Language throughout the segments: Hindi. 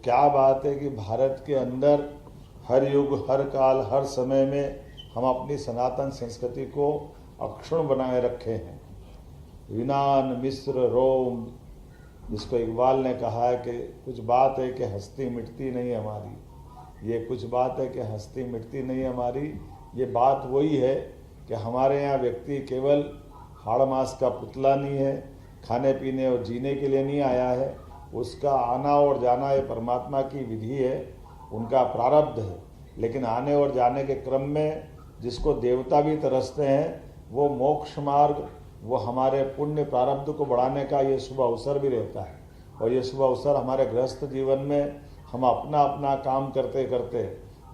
क्या बात है कि भारत के अंदर हर युग, हर काल, हर समय में हम अपनी सनातन संस्कृति को अक्षुण्ण बनाए रखे हैं। यूनान, मिस्र, रोम, जिसको इकबाल ने कहा है कि कुछ बात है कि हस्ती मिटती नहीं हमारी। ये कुछ बात है कि हस्ती मिटती नहीं हमारी, ये बात वही है कि हमारे यहाँ व्यक्ति केवल हाड़ मास का पुतला नहीं है, खाने पीने और जीने के लिए नहीं आया है। उसका आना और जाना ये परमात्मा की विधि है, उनका प्रारब्ध है। लेकिन आने और जाने के क्रम में जिसको देवता भी तरसते हैं, वो मोक्ष मार्ग, वो हमारे पुण्य प्रारब्ध को बढ़ाने का ये शुभ अवसर भी रहता है। और ये शुभ अवसर हमारे गृहस्थ जीवन में हम अपना अपना काम करते करते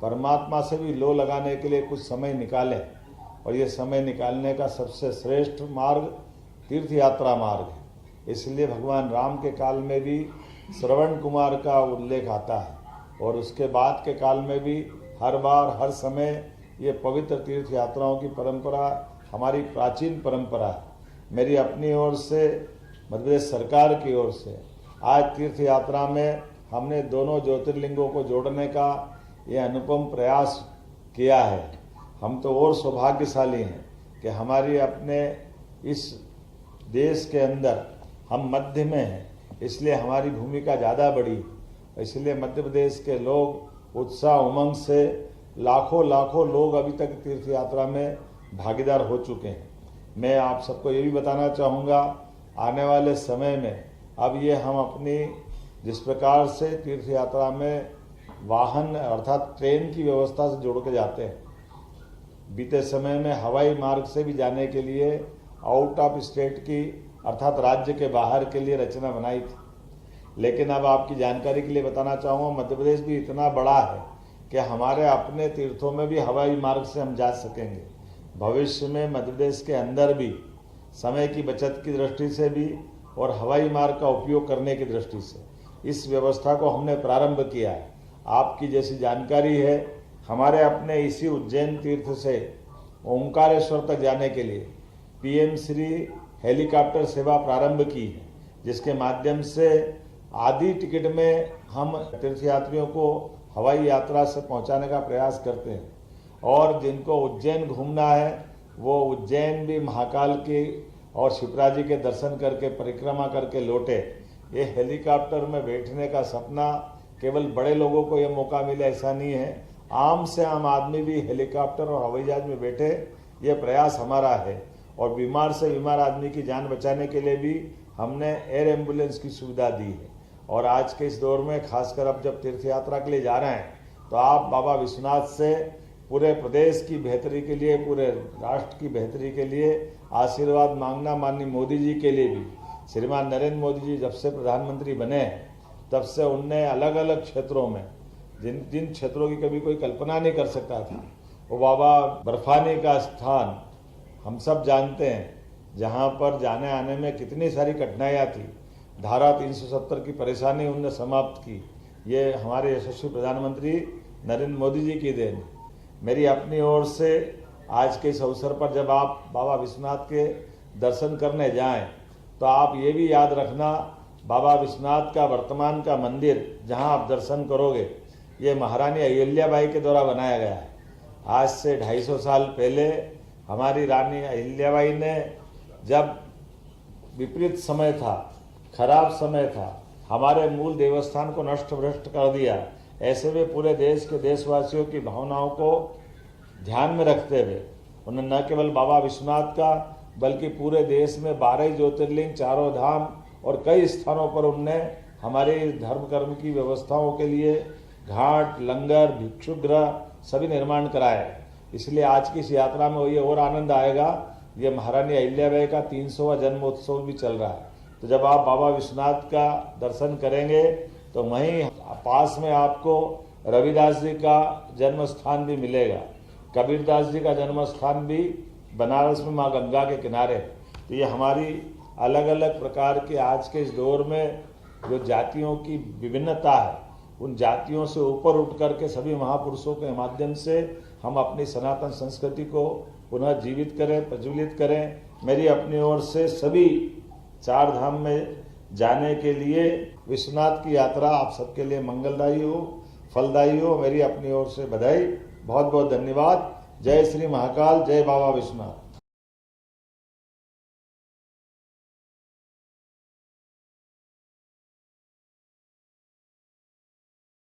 परमात्मा से भी लो लगाने के लिए कुछ समय निकालें। और ये समय निकालने का सबसे श्रेष्ठ मार्ग तीर्थ यात्रा मार्ग है। इसलिए भगवान राम के काल में भी श्रवण कुमार का उल्लेख आता है, और उसके बाद के काल में भी हर बार हर समय ये पवित्र तीर्थ यात्राओं की परंपरा हमारी प्राचीन परंपरा है। मेरी अपनी ओर से, मध्य प्रदेश सरकार की ओर से आज तीर्थ यात्रा में हमने दोनों ज्योतिर्लिंगों को जोड़ने का ये अनुपम प्रयास किया है। हम तो और सौभाग्यशाली हैं कि हमारी अपने इस देश के अंदर हम मध्य में हैं, इसलिए हमारी भूमिका ज़्यादा बड़ी। इसलिए मध्य प्रदेश के लोग उत्साह उमंग से लाखों लाखों लोग अभी तक तीर्थ यात्रा में भागीदार हो चुके हैं। मैं आप सबको ये भी बताना चाहूँगा, आने वाले समय में अब ये हम अपनी जिस प्रकार से तीर्थ यात्रा में वाहन अर्थात ट्रेन की व्यवस्था से जोड़ के जाते हैं, बीते समय में हवाई मार्ग से भी जाने के लिए आउट ऑफ स्टेट की अर्थात राज्य के बाहर के लिए रचना बनाई थी। लेकिन अब आपकी जानकारी के लिए बताना चाहूँगा, मध्य प्रदेश भी इतना बड़ा है कि हमारे अपने तीर्थों में भी हवाई मार्ग से हम जा सकेंगे। भविष्य में मध्य प्रदेश के अंदर भी समय की बचत की दृष्टि से भी और हवाई मार्ग का उपयोग करने की दृष्टि से इस व्यवस्था को हमने प्रारंभ किया है। आपकी जैसी जानकारी है, हमारे अपने इसी उज्जैन तीर्थ से ओंकारेश्वर तक जाने के लिए पीएम श्री हेलीकॉप्टर सेवा प्रारंभ की है, जिसके माध्यम से आधी टिकट में हम तीर्थयात्रियों को हवाई यात्रा से पहुंचाने का प्रयास करते हैं। और जिनको उज्जैन घूमना है वो उज्जैन भी महाकाल की और शिप्रा जी के दर्शन करके परिक्रमा करके लौटे। ये हेलीकॉप्टर में बैठने का सपना केवल बड़े लोगों को ये मौका मिले ऐसा नहीं है, आम से आम आदमी भी हेलीकॉप्टर और हवाई जहाज में बैठे, ये प्रयास हमारा है। और बीमार से बीमार आदमी की जान बचाने के लिए भी हमने एयर एम्बुलेंस की सुविधा दी है। और आज के इस दौर में खासकर अब जब तीर्थ यात्रा के लिए जा रहे हैं, तो आप बाबा विश्वनाथ से पूरे प्रदेश की बेहतरी के लिए, पूरे राष्ट्र की बेहतरी के लिए आशीर्वाद मांगना। माननीय मोदी जी के लिए भी, श्रीमान नरेंद्र मोदी जी जब से प्रधानमंत्री बने तब से उनने अलग अलग क्षेत्रों में जिन क्षेत्रों की कभी कोई कल्पना नहीं कर सकता था, वो बाबा बर्फानी का स्थान हम सब जानते हैं, जहाँ पर जाने आने में कितनी सारी कठिनाइयाँ थी। धारा 370 की परेशानी उनने समाप्त की। ये हमारे यशस्वी प्रधानमंत्री नरेंद्र मोदी जी की देन। मेरी अपनी ओर से आज के इस अवसर पर जब आप बाबा विश्वनाथ के दर्शन करने जाएं, तो आप ये भी याद रखना, बाबा विश्वनाथ का वर्तमान का मंदिर जहां आप दर्शन करोगे, ये महारानी अहिल्याबाई के द्वारा बनाया गया है। आज से 250 साल पहले हमारी रानी अहिल्याबाई ने, जब विपरीत समय था, खराब समय था, हमारे मूल देवस्थान को नष्ट भ्रष्ट कर दिया। ऐसे में पूरे देश के देशवासियों की भावनाओं को ध्यान में रखते हुए उन्होंने न केवल बाबा विश्वनाथ का बल्कि पूरे देश में 12 ज्योतिर्लिंग, 4 धाम और कई स्थानों पर उनने हमारे धर्म कर्म की व्यवस्थाओं के लिए घाट, लंगर, भिक्षुगृह सभी निर्माण कराए। इसलिए आज की इस यात्रा में ये और आनंद आएगा। ये महारानी अहिल्याबाई का 300वां जन्मोत्सव भी चल रहा है। तो जब आप बाबा विश्वनाथ का दर्शन करेंगे तो वहीं पास में आपको रविदास जी का जन्म स्थान भी मिलेगा, कबीरदास जी का जन्म स्थान भी बनारस में माँ गंगा के किनारे। तो ये हमारी अलग अलग प्रकार के आज के इस दौर में जो जातियों की विभिन्नता है, उन जातियों से ऊपर उठ करके सभी महापुरुषों के माध्यम से हम अपनी सनातन संस्कृति को पुनः जीवित करें, प्रज्वलित करें। मेरी अपनी ओर से सभी 4 धाम में जाने के लिए विश्वनाथ की यात्रा आप सबके लिए मंगलदायी हो, फलदायी हो। मेरी अपनी ओर से बधाई। बहुत बहुत धन्यवाद। जय श्री महाकाल, जय बाबा विश्वनाथ।